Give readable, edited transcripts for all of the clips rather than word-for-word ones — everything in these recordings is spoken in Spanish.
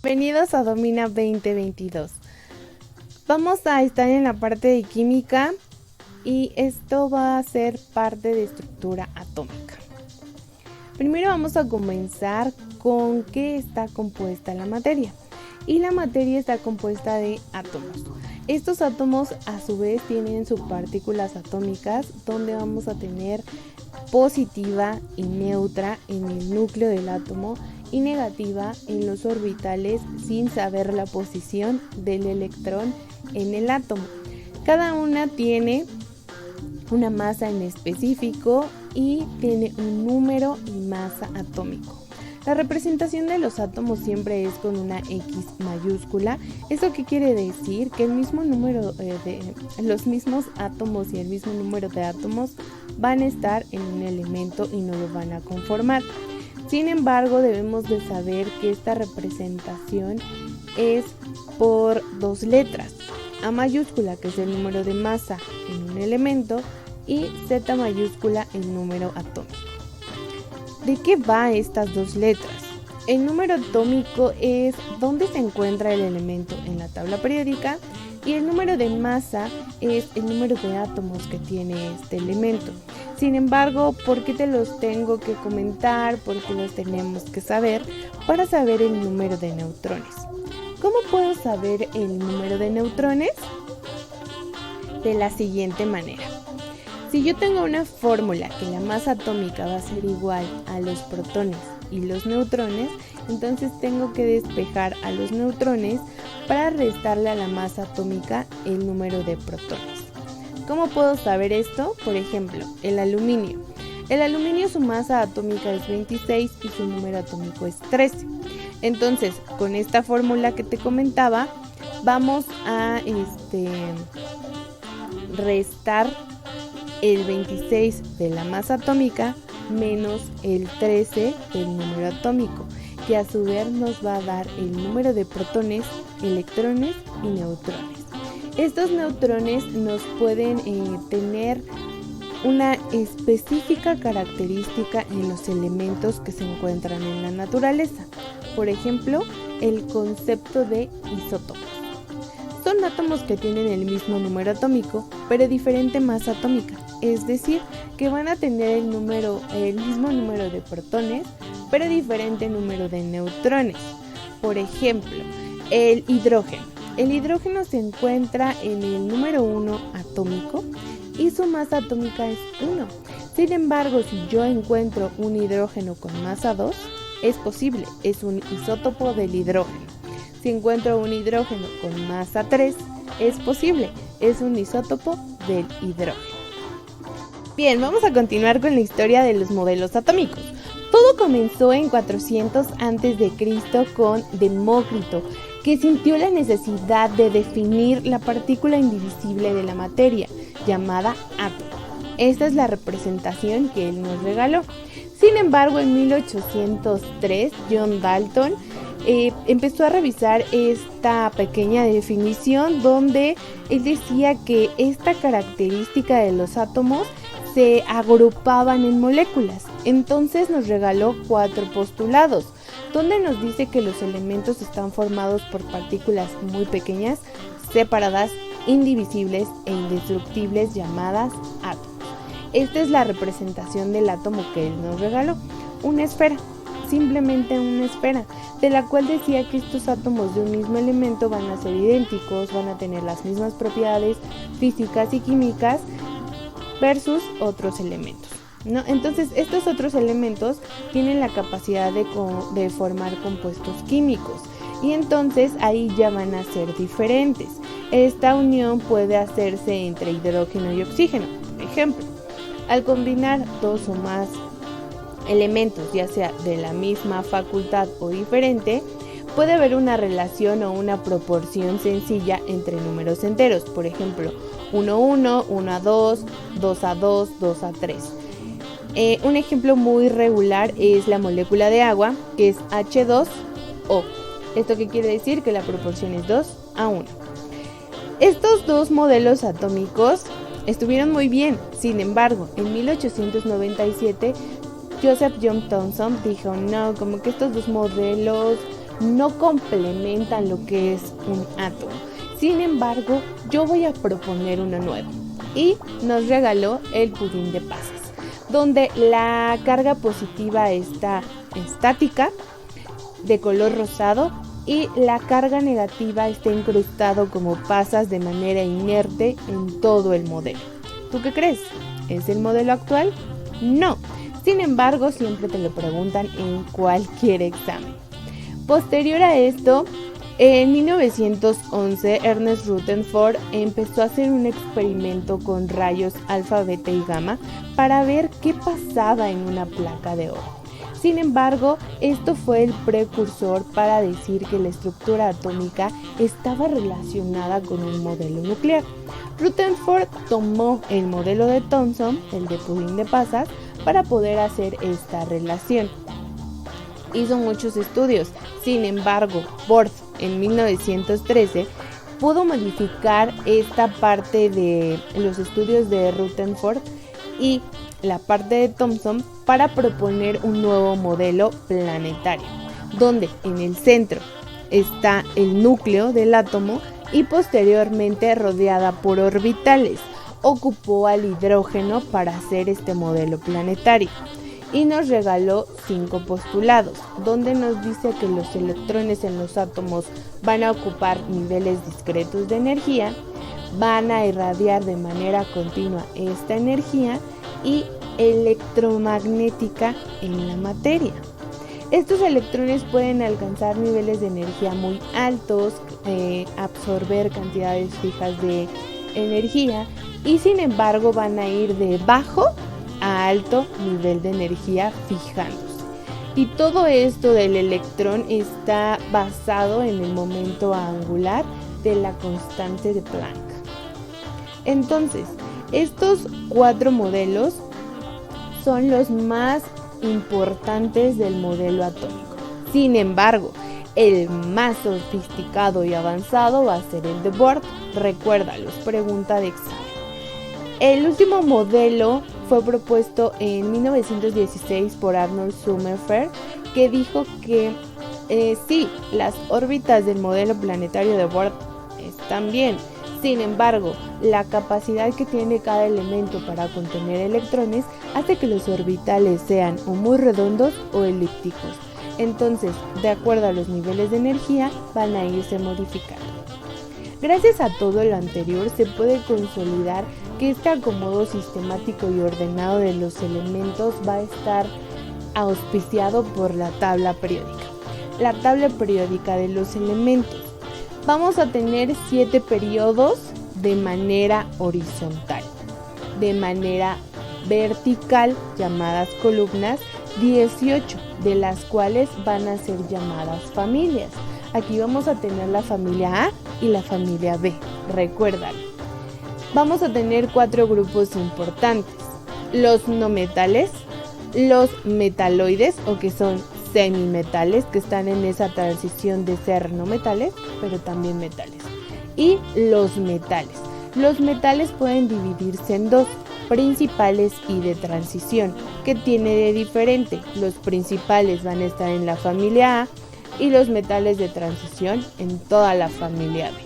Bienvenidos a Domina 2022. Vamos a estar en la parte de química y esto va a ser parte de estructura atómica. Primero vamos a comenzar con qué está compuesta la materia. Y la materia está compuesta de átomos. Estos átomos a su vez tienen subpartículas atómicas donde vamos a tener positiva y neutra en el núcleo del átomo y negativa en los orbitales sin saber la posición del electrón en el átomo. Cada una tiene una masa en específico y tiene un número y masa atómico. La representación de los átomos siempre es con una X mayúscula. ¿Eso qué quiere decir? Que el mismo número los mismos átomos y el mismo número de átomos van a estar en un elemento y no lo van a conformar. Sin embargo, debemos de saber que esta representación es por dos letras. A mayúscula, que es el número de masa en un elemento, y Z mayúscula, el número atómico. ¿De qué va estas dos letras? El número atómico es dónde se encuentra el elemento en la tabla periódica y el número de masa es el número de átomos que tiene este elemento. Sin embargo, ¿por qué te los tengo que comentar? ¿Por qué los tenemos que saber? Para saber el número de neutrones. ¿Cómo puedo saber el número de neutrones? De la siguiente manera. Si yo tengo una fórmula que la masa atómica va a ser igual a los protones y los neutrones, entonces tengo que despejar a los neutrones para restarle a la masa atómica el número de protones. ¿Cómo puedo saber esto? Por ejemplo, el aluminio. El aluminio, su masa atómica es 26 y su número atómico es 13. Entonces, con esta fórmula que te comentaba, vamos a restar el 26 de la masa atómica menos el 13 del número atómico, que a su vez nos va a dar el número de protones, electrones y neutrones. Estos neutrones nos pueden tener una específica característica en los elementos que se encuentran en la naturaleza. Por ejemplo, el concepto de isótopos. Son átomos que tienen el mismo número atómico, pero diferente masa atómica, es decir, que van a tener el mismo número de protones, pero diferente número de neutrones. Por ejemplo, el hidrógeno. El hidrógeno se encuentra en el número 1 atómico y su masa atómica es 1. Sin embargo, si yo encuentro un hidrógeno con masa 2, es posible, es un isótopo del hidrógeno. Si encuentro un hidrógeno con masa 3, es posible, es un isótopo del hidrógeno. Bien, vamos a continuar con la historia de los modelos atómicos. Todo comenzó en 400 a.C. con Demócrito, que sintió la necesidad de definir la partícula indivisible de la materia, llamada átomo. Esta es la representación que él nos regaló. Sin embargo, en 1803, John Dalton empezó a revisar esta pequeña definición donde él decía que esta característica de los átomos se agrupaban en moléculas. Entonces nos regaló 4 postulados, donde nos dice que los elementos están formados por partículas muy pequeñas, separadas, indivisibles e indestructibles, llamadas átomos. Esta es la representación del átomo que él nos regaló, una esfera. Simplemente una esfera, de la cual decía que estos átomos de un mismo elemento van a ser idénticos, van a tener las mismas propiedades físicas y químicas versus otros elementos, ¿no? Entonces, estos otros elementos tienen la capacidad de formar compuestos químicos y entonces ahí ya van a ser diferentes. Esta unión puede hacerse entre hidrógeno y oxígeno, por ejemplo. Al combinar dos o más elementos, ya sea de la misma facultad o diferente, puede haber una relación o una proporción sencilla entre números enteros, por ejemplo, 1 a 1, 1 a 2, 2 a 2, 2 a 3. Un ejemplo muy regular es la molécula de agua, que es H2O. ¿Esto qué quiere decir? Que la proporción es 2 a 1. Estos dos modelos atómicos estuvieron muy bien. Sin embargo, en 1897 Joseph John Thomson dijo, no, como que estos dos modelos no complementan lo que es un átomo. Sin embargo, yo voy a proponer uno nuevo y nos regaló el pudín de pasas, donde la carga positiva está estática, de color rosado, y la carga negativa está incrustado como pasas de manera inerte en todo el modelo. ¿Tú qué crees? ¿Es el modelo actual? No. Sin embargo, siempre te lo preguntan en cualquier examen. Posterior a esto, en 1911, Ernest Rutherford empezó a hacer un experimento con rayos alfa, beta y gamma para ver qué pasaba en una placa de oro. Sin embargo, esto fue el precursor para decir que la estructura atómica estaba relacionada con un modelo nuclear. Rutherford tomó el modelo de Thomson, el de pudín de pasas, para poder hacer esta relación. Hizo muchos estudios. Sin embargo, Bohr en 1913 pudo modificar esta parte de los estudios de Rutherford y la parte de Thomson para proponer un nuevo modelo planetario, donde en el centro está el núcleo del átomo y posteriormente rodeada por orbitales. Ocupó al hidrógeno para hacer este modelo planetario y nos regaló 5 postulados, donde nos dice que los electrones en los átomos van a ocupar niveles discretos de energía, van a irradiar de manera continua esta energía y electromagnética en la materia. Estos electrones pueden alcanzar niveles de energía muy altos, absorber cantidades fijas de energía y sin embargo van a ir de bajo a alto nivel de energía fijándose. Y todo esto del electrón está basado en el momento angular de la constante de Planck. Entonces, estos 4 modelos son los más importantes del modelo atómico. Sin embargo, el más sofisticado y avanzado va a ser el de Bohr. Recuérdalo, es pregunta de examen. El último modelo fue propuesto en 1916 por Arnold Sommerfeld, que dijo que sí, las órbitas del modelo planetario de Bohr están bien. Sin embargo, la capacidad que tiene cada elemento para contener electrones hace que los orbitales sean o muy redondos o elípticos. Entonces, de acuerdo a los niveles de energía, van a irse modificando. Gracias a todo lo anterior, se puede consolidar que este acomodo sistemático y ordenado de los elementos va a estar auspiciado por la tabla periódica. La tabla periódica de los elementos. Vamos a tener 7 periodos de manera horizontal, de manera vertical, llamadas columnas, 18, de las cuales van a ser llamadas familias. Aquí vamos a tener la familia A y la familia B, recuérdalo. Vamos a tener 4 grupos importantes: los no metales, los metaloides, o que son semimetales, que están en esa transición de ser no metales, pero también metales, y los metales. Los metales pueden dividirse en 2, principales y de transición. ¿Qué tiene de diferente? Los principales van a estar en la familia A y los metales de transición en toda la familia B.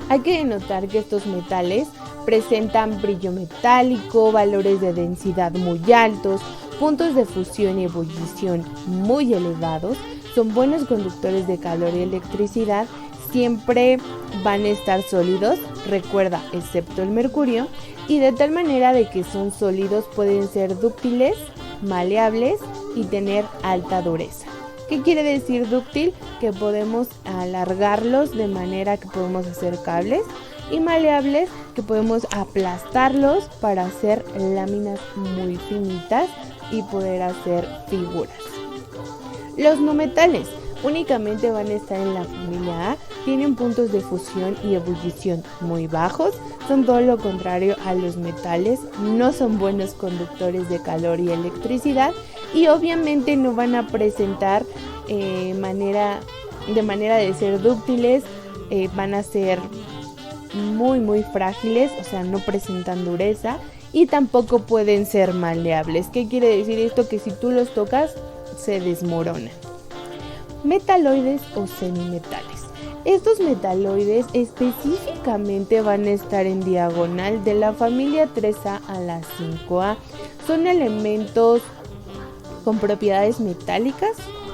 Hay que notar que estos metales presentan brillo metálico, valores de densidad muy altos, puntos de fusión y ebullición muy elevados, son buenos conductores de calor y electricidad, siempre van a estar sólidos, recuerda, excepto el mercurio, y de tal manera de que son sólidos, pueden ser dúctiles, maleables y tener alta dureza. ¿Qué quiere decir dúctil? Que podemos alargarlos de manera que podemos hacer cables, y maleables, que podemos aplastarlos para hacer láminas muy finitas y poder hacer figuras. Los no metales únicamente van a estar en la familia A, tienen puntos de fusión y ebullición muy bajos, son todo lo contrario a los metales, no son buenos conductores de calor y electricidad y obviamente no van a presentar de manera de ser dúctiles, van a ser muy frágiles, o sea, no presentan dureza y tampoco pueden ser maleables. ¿Qué quiere decir esto? Que si tú los tocas se desmoronan. metaloides o semimetales. Estos metaloides específicamente van a estar en diagonal de la familia 3A a la 5A. Son elementos con propiedades metálicas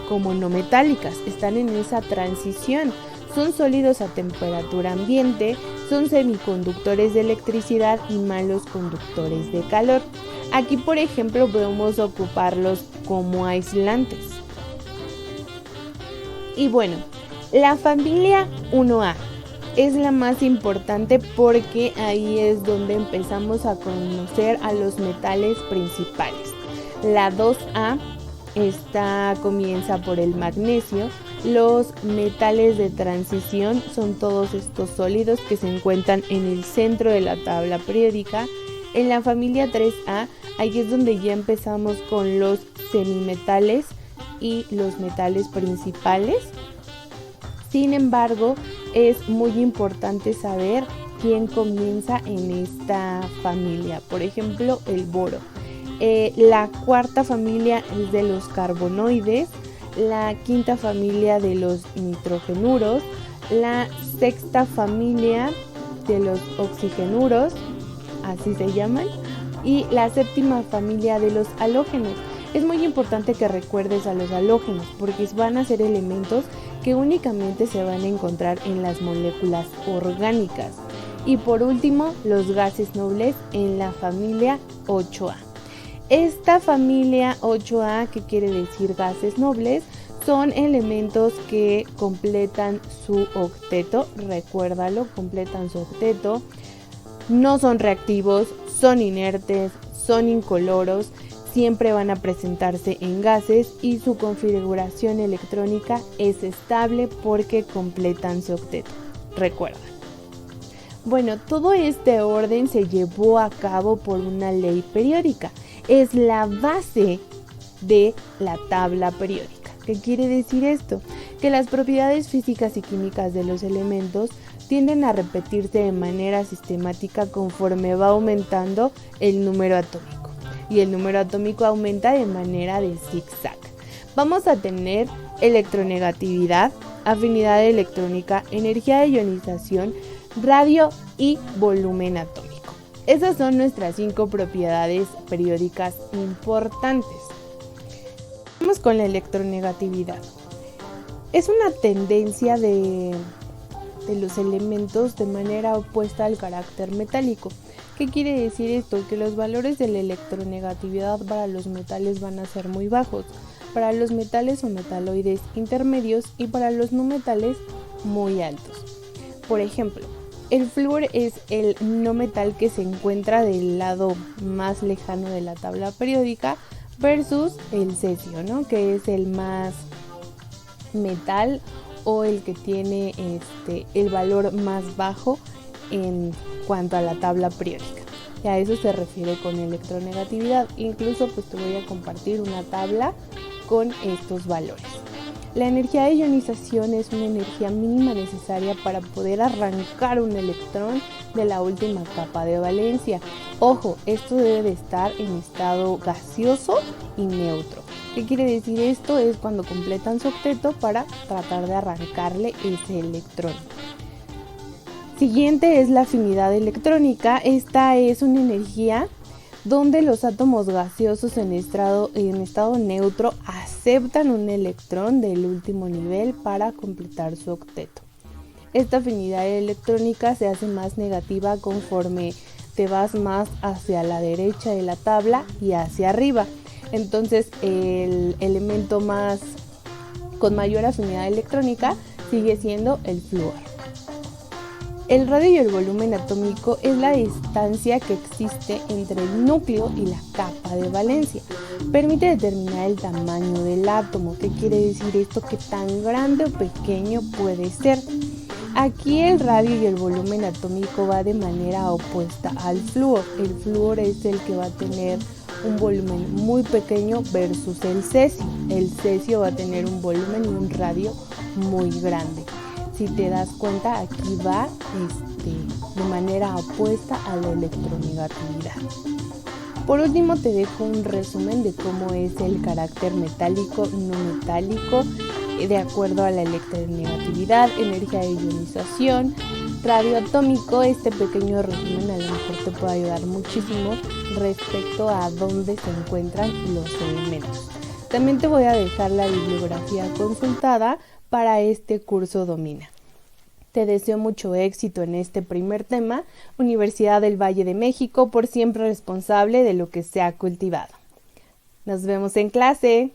como no metálicas. Están en esa transición. Son sólidos a temperatura ambiente, son semiconductores de electricidad y malos conductores de calor. Aquí, por ejemplo, podemos ocuparlos como aislantes. Y bueno, la familia 1A es la más importante porque ahí es donde empezamos a conocer a los metales principales. La 2A comienza por el magnesio. Los metales de transición son todos estos sólidos que se encuentran en el centro de la tabla periódica. En la familia 3A, ahí es donde ya empezamos con los semimetales y los metales principales. Sin embargo, es muy importante saber quién comienza en esta familia. Por ejemplo, el boro. La cuarta familia es de los carbonoides, la quinta familia de los nitrogenuros, la sexta familia de los oxigenuros, así se llaman, y la séptima familia de los halógenos. Es muy importante que recuerdes a los halógenos porque van a ser elementos que únicamente se van a encontrar en las moléculas orgánicas. Y por último, los gases nobles en la familia 8A. Esta familia 8A, que quiere decir gases nobles, son elementos que completan su octeto. Recuérdalo, completan su octeto. No son reactivos, son inertes, son incoloros, siempre van a presentarse en gases y su configuración electrónica es estable porque completan su octeto. Recuerda. Bueno, todo este orden se llevó a cabo por una ley periódica. Es la base de la tabla periódica. ¿Qué quiere decir esto? Que las propiedades físicas y químicas de los elementos tienden a repetirse de manera sistemática conforme va aumentando el número atómico. Y el número atómico aumenta de manera de zigzag. Vamos a tener electronegatividad, afinidad electrónica, energía de ionización, radio y volumen atómico. Esas son nuestras 5 propiedades periódicas importantes. Vamos con la electronegatividad. Es una tendencia de los elementos de manera opuesta al carácter metálico. ¿Qué quiere decir esto? Que los valores de la electronegatividad para los metales van a ser muy bajos, para los metales o metaloides intermedios y para los no metales muy altos. Por ejemplo, el flúor es el no metal que se encuentra del lado más lejano de la tabla periódica versus el cesio, ¿no? Que es el más metal o el que tiene el valor más bajo en cuanto a la tabla periódica. Y a eso se refiere con electronegatividad. Incluso pues te voy a compartir una tabla con estos valores. La energía de ionización es una energía mínima necesaria para poder arrancar un electrón de la última capa de valencia. Ojo, esto debe de estar en estado gaseoso y neutro. ¿Qué quiere decir esto? Es cuando completan su octeto para tratar de arrancarle ese electrón. Siguiente es la afinidad electrónica. Esta es una energía donde los átomos gaseosos en estado neutro aceptan un electrón del último nivel para completar su octeto. Esta afinidad electrónica se hace más negativa conforme te vas más hacia la derecha de la tabla y hacia arriba. Entonces el elemento con mayor afinidad electrónica sigue siendo el flúor. El radio y el volumen atómico es la distancia que existe entre el núcleo y la capa de valencia. Permite determinar el tamaño del átomo. ¿Qué quiere decir esto? Que tan grande o pequeño puede ser. Aquí el radio y el volumen atómico va de manera opuesta al flúor. El flúor es el que va a tener un volumen muy pequeño versus el cesio. El cesio va a tener un volumen y un radio muy grande. Si te das cuenta, aquí va de manera opuesta a la electronegatividad. Por último, te dejo un resumen de cómo es el carácter metálico, no metálico de acuerdo a la electronegatividad, energía de ionización, radio atómico. Este pequeño resumen a lo mejor te puede ayudar muchísimo respecto a dónde se encuentran los elementos. También te voy a dejar la bibliografía consultada para este curso Domina. Te deseo mucho éxito en este primer tema. Universidad del Valle de México, por siempre responsable de lo que se ha cultivado. Nos vemos en clase.